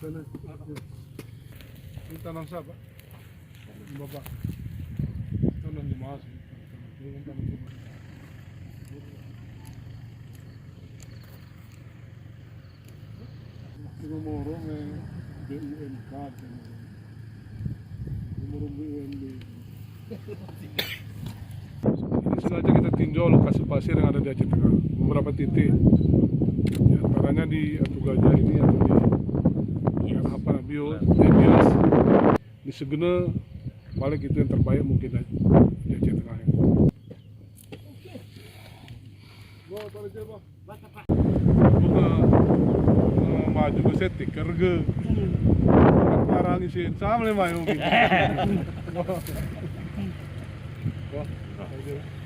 sana. Yung tanong sa ba? Baba. Tanong dumaas. Yung tanong dumaas. Gumurong BUM card. Gumurong BUMD. Sengaja kita tinjau lokasi pasir yang ada di Aceh Tengah, beberapa titik. Di antaranya di Atu Gajah ini atau di apa Bios, di Segene, paling itu yang terbaik mungkin di Aceh Tengah. Maju ke setik kerja, parang isin sama lima mungkin.